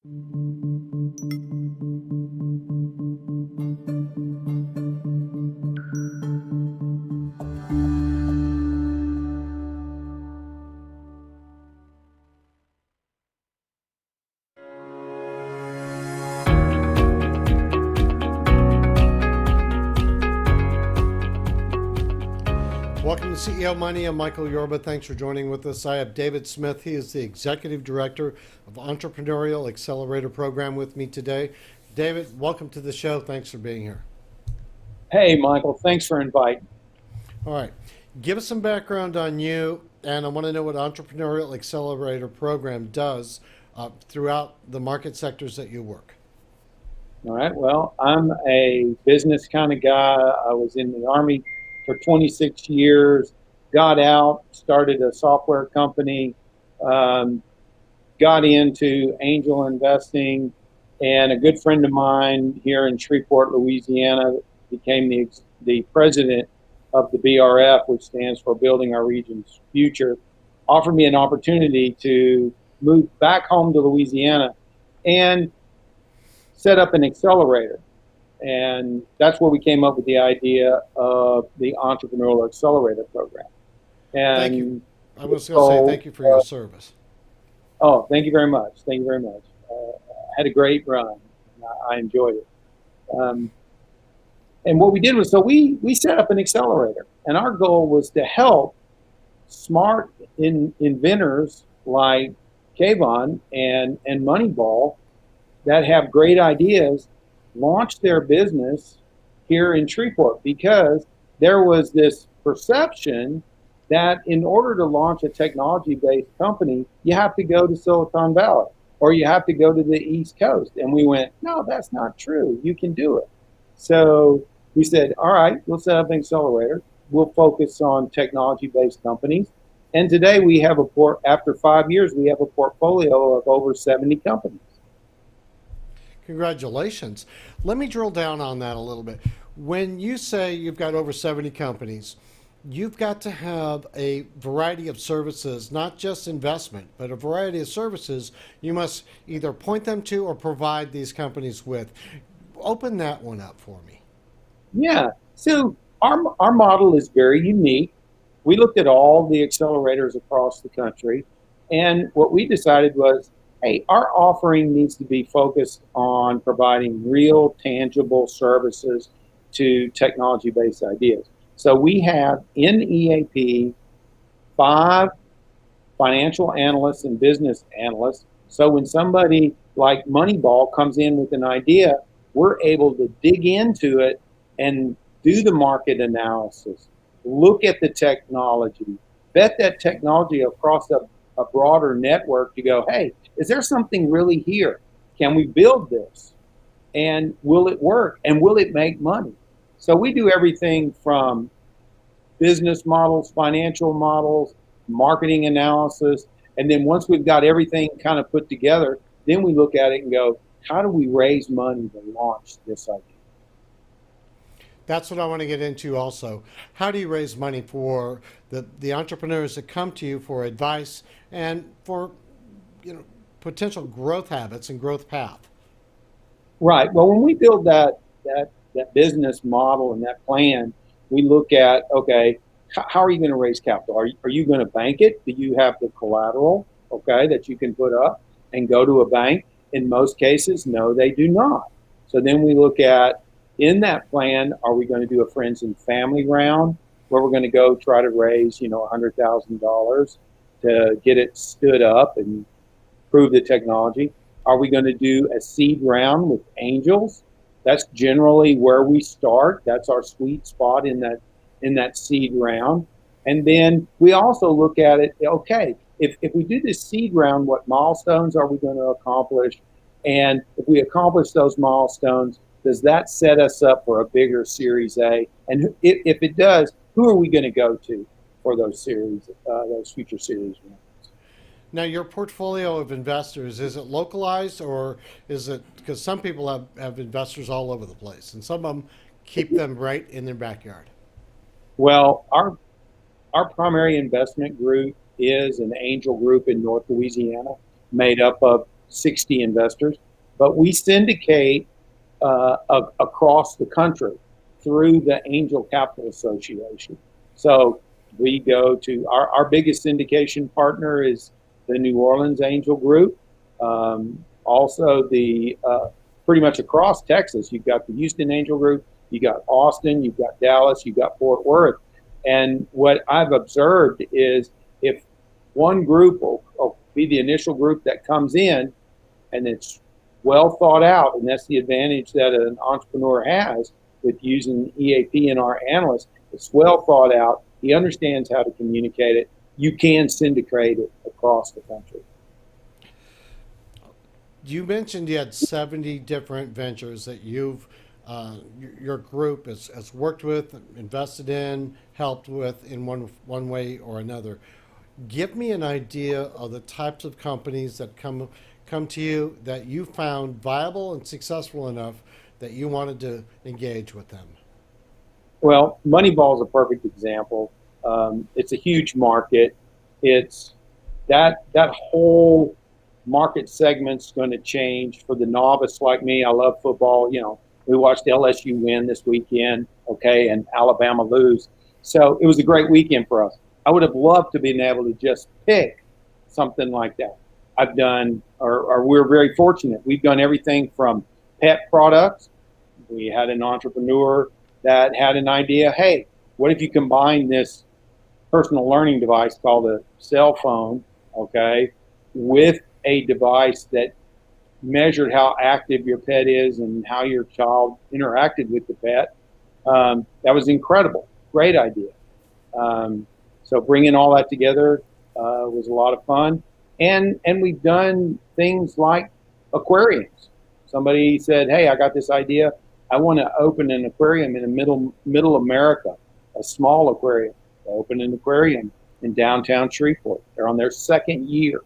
Welcome to CEO Money. I'm Michael Yorba. Thanks for joining with us. I have David Smith. He is the Executive Director of Entrepreneurial Accelerator Program with me today. David, welcome to the show. Thanks for being here. Hey, Michael. Thanks for inviting. All right. Give us some background on you, and I want to know what Entrepreneurial Accelerator Program does throughout the market sectors that you work. All right. Well, I'm a business kind of guy. I was in the Army for 26 years, got out, started a software company, got into angel investing, and a good friend of mine here in Shreveport, Louisiana, became the president of the BRF, which stands for Building Our Region's Future, offered me an opportunity to move back home to Louisiana and set up an accelerator. And that's where we came up with the idea of the Entrepreneurial Accelerator Program. And thank you. I was going to say thank you for your service. Oh, thank you very much. Thank you very much. Had a great run. I enjoyed it. And what we did was, we set up an accelerator. And our goal was to help smart inventors like Kayvon and Moneyball that have great ideas launch their business here in Shreveport, because there was this perception that in order to launch a technology-based company, you have to go to Silicon Valley or you have to go to the East Coast. And we went, no, that's not true. You can do it. So we said, all right, we'll set up an accelerator. We'll focus on technology-based companies. And today we have after 5 years, we have a portfolio of over 70 companies. Congratulations. Let me drill down on that a little bit. When you say you've got over 70 companies, you've got to have a variety of services, not just investment, but a variety of services you must either point them to or provide these companies with. Open that one up for me. Yeah. So our model is very unique. We looked at all the accelerators across the country, and what we decided was, hey, our offering needs to be focused on providing real, tangible services to technology-based ideas. So we have in EAP 5 financial analysts and business analysts. So when somebody like Moneyball comes in with an idea, we're able to dig into it and do the market analysis, look at the technology, vet that technology across a broader network to go, hey, is there something really here? Can we build this? And will it work? And will it make money? So we do everything from business models, financial models, marketing analysis. And then once we've got everything kind of put together, then we look at it and go, how do we raise money to launch this idea? That's what I want to get into also. How do you raise money for the entrepreneurs that come to you for advice and for potential growth habits and growth path? Right. Well, when we build that business model and that plan, we look at, okay, how are you going to raise capital? Are you going to bank it? Do you have the collateral, okay, that you can put up and go to a bank? In most cases, no, they do not. So then we look at, in that plan, are we going to do a friends and family round where we're going to go try to raise, $100,000 to get it stood up and prove the technology? Are we going to do a seed round with angels? That's generally where we start. That's our sweet spot in that seed round. And then we also look at it, okay, if we do this seed round, what milestones are we going to accomplish? And if we accomplish those milestones, does that set us up for a bigger Series A? And if it does, who are we going to go to for those future series rounds? Now, your portfolio of investors, is it localized, or is it, because some people have investors all over the place and some of them keep them right in their backyard? Well, our primary investment group is an angel group in North Louisiana made up of 60 investors, but we syndicate across the country through the Angel Capital Association. So we go to our biggest syndication partner is the New Orleans Angel Group. Also, the pretty much across Texas, you've got the Houston Angel Group, you got Austin, you've got Dallas, you've got Fort Worth. And what I've observed is if one group will be the initial group that comes in, and it's well thought out, and that's the advantage that an entrepreneur has with using EAP and our analysts. It's well thought out. He understands how to communicate it. You can syndicate it across the country. You mentioned you had 70 different ventures that your group has worked with, invested in, helped with in one way or another. Give me an idea of the types of companies that come to you that you found viable and successful enough that you wanted to engage with them. Well, Moneyball is a perfect example. It's a huge market. It's that whole market segment's going to change for the novice like me. I love football. We watched LSU win this weekend, okay, and Alabama lose. So it was a great weekend for us. I would have loved to been able to just pick something like that. I've done, or we're very fortunate. We've done everything from pet products. We had an entrepreneur that had an idea. Hey, what if you combine this personal learning device called a cell phone, okay, with a device that measured how active your pet is and how your child interacted with the pet? That was incredible. Great idea. So bringing all that together was a lot of fun. And we've done things like aquariums. Somebody said, hey, I got this idea. I want to open an aquarium in the middle America, a small aquarium. They opened an aquarium in downtown Shreveport. They're on their second year.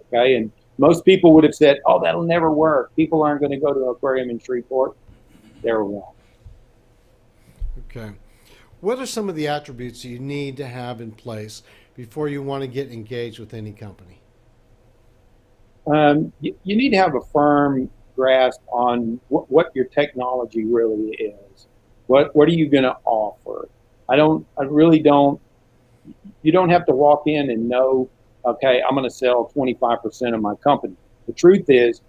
Okay. And most people would have said, oh, that'll never work. People aren't going to go to an aquarium in Shreveport. They're wrong. Okay. What are some of the attributes you need to have in place before you want to get engaged with any company? You need to have a firm grasp on what your technology really is. What are you going to offer? You don't have to walk in and know, okay, I'm going to sell 25% of my company. The truth is,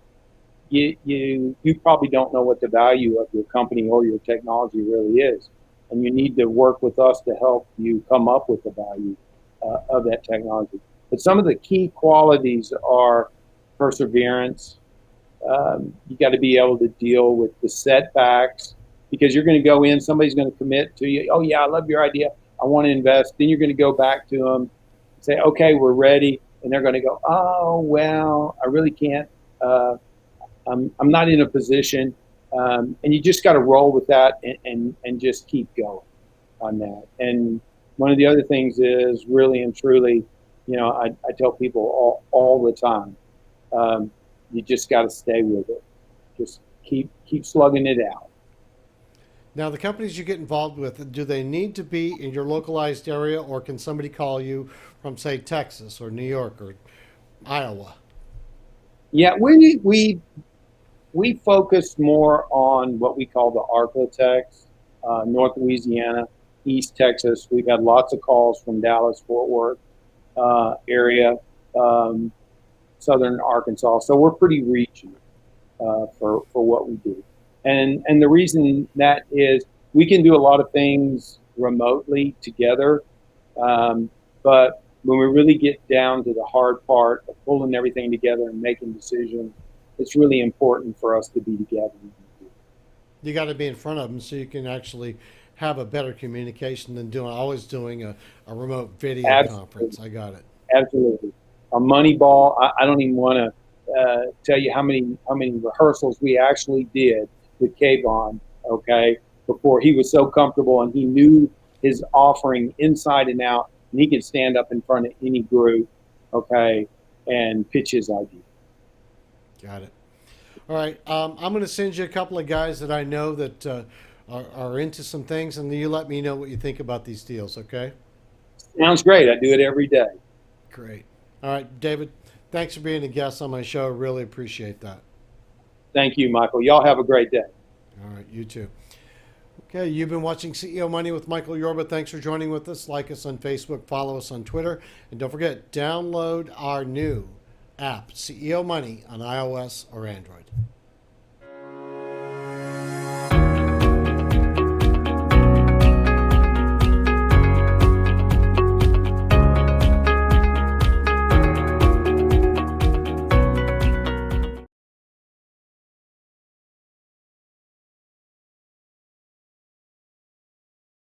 you probably don't know what the value of your company or your technology really is. And you need to work with us to help you come up with the value of that technology. But some of the key qualities are perseverance. You got to be able to deal with the setbacks, because you're going to go in, somebody's going to commit to you. Oh yeah, I love your idea. I want to invest. Then you're going to go back to them, say, okay, we're ready. And they're going to go, oh, well, I really can't. I'm not in a position. And you just got to roll with that and just keep going on that. And one of the other things is really and truly, I tell people all the time, you just got to stay with it. Just keep slugging it out. Now, the companies you get involved with, do they need to be in your localized area, or can somebody call you from, say, Texas or New York or Iowa? Yeah, we focus more on what we call the Arklatex, North Louisiana, East Texas. We've had lots of calls from Dallas, Fort Worth area, Southern Arkansas. So we're pretty regional for what we do. And the reason that is, we can do a lot of things remotely together, but when we really get down to the hard part of pulling everything together and making decisions, it's really important for us to be together. You got to be in front of them so you can actually have a better communication than always doing a remote video conference. I got it. Absolutely. A Moneyball, I don't even want to tell you how many rehearsals we actually did with Kayvon, okay, before he was so comfortable and he knew his offering inside and out, and he could stand up in front of any group, okay, and pitch his idea. Got it. All right. I'm going to send you a couple of guys that I know that are into some things, and you let me know what you think about these deals, okay? Sounds great. I do it every day. Great. All right, David, Thanks for being a guest on my show. Really appreciate that. Thank you, Michael. Y'all have a great day. All right, you too. Okay, you've been watching CEO Money with Michael Yorba. Thanks for joining with us. Like us on Facebook, follow us on Twitter, and don't forget, download our new app, CEO Money, on iOS or Android.